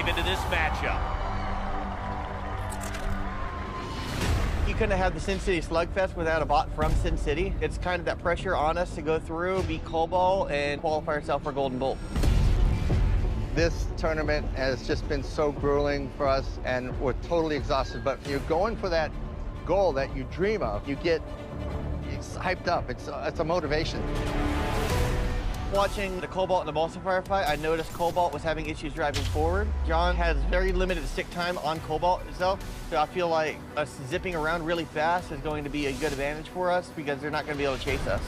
dive into this matchup. You couldn't have the Sin City Slugfest without a bot from Sin City. It's kind of that pressure on us to go through, beat Cobalt, and qualify ourselves for Golden Bolt. This tournament has just been so grueling for us, and we're totally exhausted, but you're going for that goal that you dream of. You get hyped up. It's a motivation. Watching the Cobalt and the Emulsifier fight, I noticed Cobalt was having issues driving forward. John has very limited stick time on Cobalt itself, so I feel like us zipping around really fast is going to be a good advantage for us because they're not going to be able to chase us.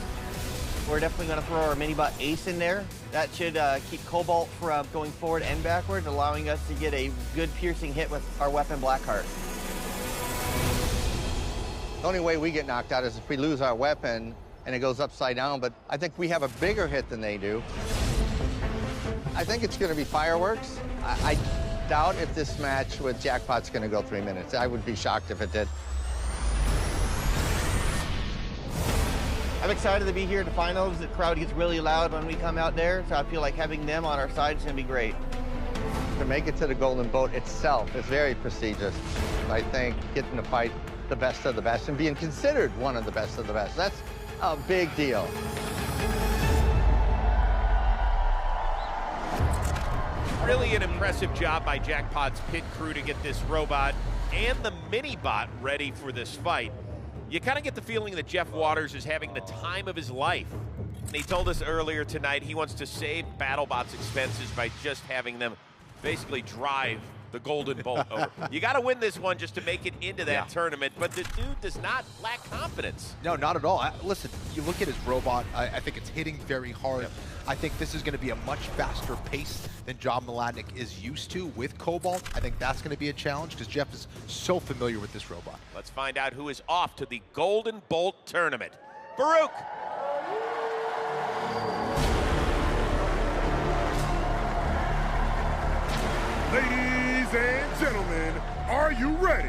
We're definitely going to throw our mini-bot Ace in there. That should keep Cobalt from going forward and backwards, allowing us to get a good piercing hit with our weapon Blackheart. The only way we get knocked out is if we lose our weapon and it goes upside down, but I think we have a bigger hit than they do. I think it's going to be fireworks. I doubt if this match with Jackpot's going to go 3 minutes. I would be shocked if it did. I'm excited to be here at the finals. The crowd gets really loud when we come out there, so I feel like having them on our side is going to be great. To make it to the Golden Boat itself is very prestigious. I think getting to fight the best of the best and being considered one of the best of the best, that's a big deal. Really an impressive job by Jackpot's pit crew to get this robot and the mini-bot ready for this fight. You kind of get the feeling that Jeff Waters is having the time of his life. And he told us earlier tonight he wants to save BattleBots expenses by just having them basically drive the Golden Bolt over. You got to win this one just to make it into that tournament, but the dude does not lack confidence. No, not at all. Listen, you look at his robot, I think it's hitting very hard. Yep. I think this is going to be a much faster pace than John Mladnick is used to with Cobalt. I think that's going to be a challenge because Jeff is so familiar with this robot. Let's find out who is off to the Golden Bolt tournament. Baruch! Ladies and gentlemen, are you ready?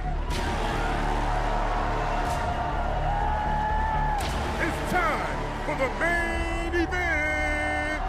It's time for the main event.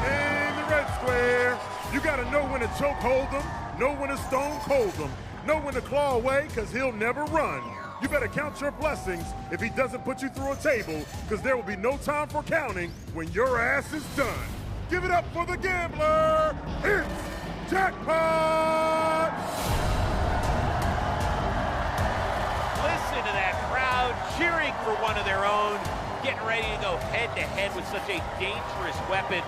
In the red square, you gotta know when to choke hold them, know when to stone cold them. Know when to claw away, because he'll never run. You better count your blessings if he doesn't put you through a table, because there will be no time for counting when your ass is done. Give it up for the gambler. It's Jackpot! Listen to that crowd cheering for one of their own, getting ready to go head-to-head with such a dangerous weapon.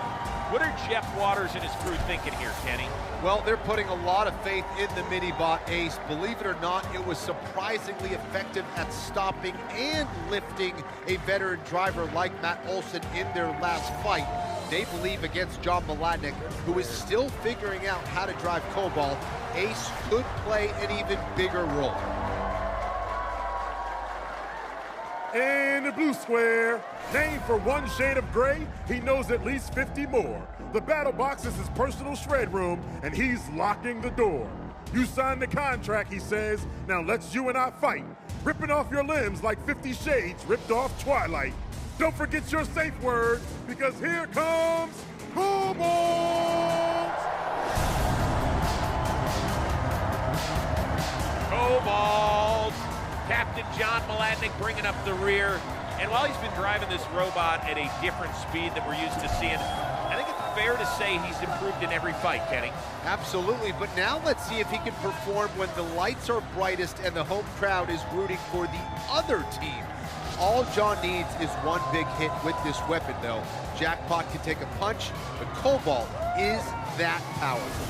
What are Jeff Waters and his crew thinking here, Kenny? Well, they're putting a lot of faith in the mini-bot Ace. Believe it or not, it was surprisingly effective at stopping and lifting a veteran driver like Matt Olson in their last fight. They believe against John Mladnick, who is still figuring out how to drive Cobalt, Ace could play an even bigger role. In the blue square, named for one shade of gray, he knows at least 50 more. The battle box is his personal shred room, and he's locking the door. You signed the contract, he says. Now let's you and I fight. Ripping off your limbs like 50 Shades ripped off Twilight. Don't forget your safe word, because here comes Cobalt! Cobalt! Captain John Mladnick bringing up the rear. And while he's been driving this robot at a different speed that we're used to seeing, I think it's fair to say he's improved in every fight, Kenny. Absolutely, but now let's see if he can perform when the lights are brightest and the home crowd is rooting for the other team. All John needs is one big hit with this weapon, though. Jackpot can take a punch, but Cobalt is that powerful.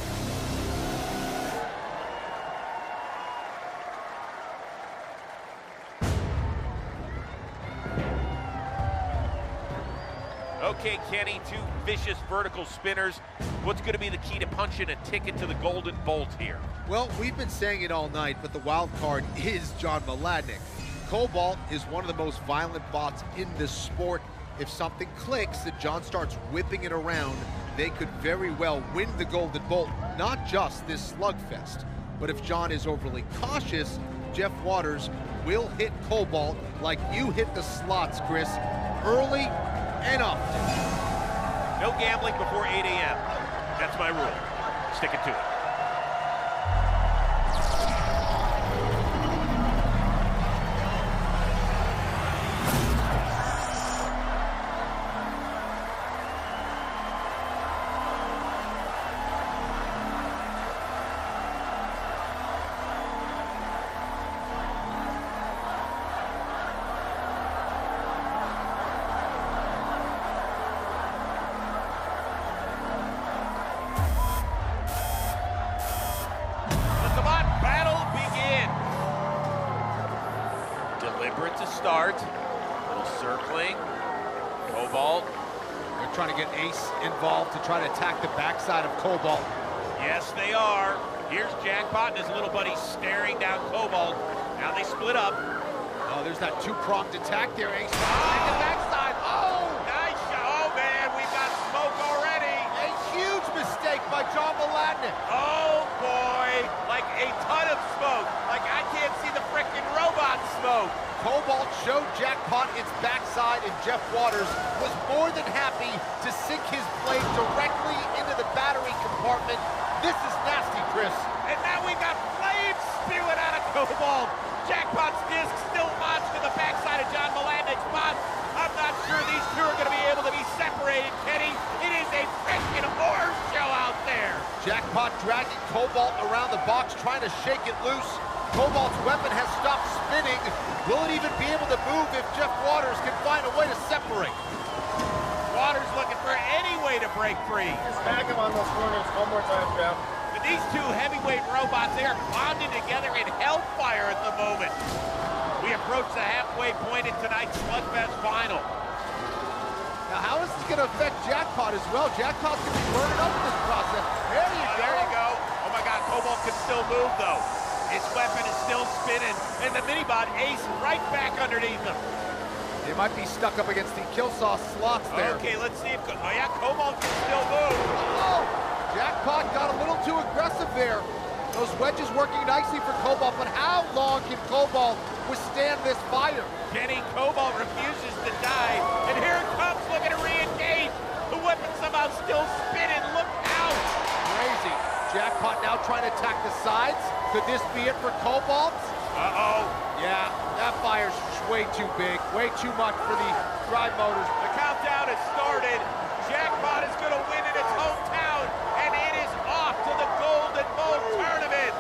Okay, Kenny, two vicious vertical spinners. What's going to be the key to punching a ticket to the Golden Bolt here? Well, we've been saying it all night, but the wild card is John Mladnick. Cobalt is one of the most violent bots in this sport. If something clicks and John starts whipping it around, they could very well win the Golden Bolt, not just this slugfest. But if John is overly cautious, Jeff Waters will hit Cobalt like you hit the slots, Chris, early and often. No gambling before 8 a.m. That's my rule. Sticking to it. Deliberate to start. A little circling. Cobalt. They're trying to get Ace involved to try to attack the backside of Cobalt. Yes, they are. Here's Jackpot and his little buddy staring down Cobalt. Now they split up. Oh, there's that two-pronged attack there, Ace. At the backside. Oh! Nice shot. Oh, man, we've got smoke already. A huge mistake by John Maladnik. Oh, boy. Like a ton of smoke. Like I can't see the frickin' robot smoke. Cobalt showed Jackpot its backside, and Jeff Waters was more than happy to sink his blade directly into the battery compartment. This is nasty, Chris. And now we've got flames spewing out of Cobalt. Jackpot's disc still launched to the backside of John Maladnik's bot. I'm not sure these two are going to be able to be separated, Kenny. It is a frickin' horror show out there. Jackpot dragging Cobalt around the box, trying to shake it loose. Cobalt's weapon has stopped spinning. Will it even be able to move if Jeff Waters can find a way to separate? Waters looking for any way to break free. Just tag him on those corners one more time, Jeff. But these two heavyweight robots, they are bonded together in hellfire at the moment. We approach the halfway point in tonight's Slugfest final. Now, how is this going to affect Jackpot as well? Jackpot's going to be burning up in this process. There you go. There you go. Oh my God, Cobalt can still move though. His weapon is still spinning, and the minibot Ace right back underneath him. They might be stuck up against the kill saw slots there. Okay, let's see if, oh yeah, Cobalt can still move. Oh, Jackpot got a little too aggressive there. Those wedges working nicely for Cobalt, but how long can Cobalt withstand this fire? Kenny, Cobalt refuses to die, and here it comes, looking to re-engage. The weapon somehow still spinning, look out. Crazy. Jackpot now trying to attack the sides. Could this be it for Cobalt? Uh-oh. Yeah, that fire's way too big, way too much for the drive motors. The countdown has started. Jackpot is going to win in its hometown, and it is off to the Golden Bowl tournament.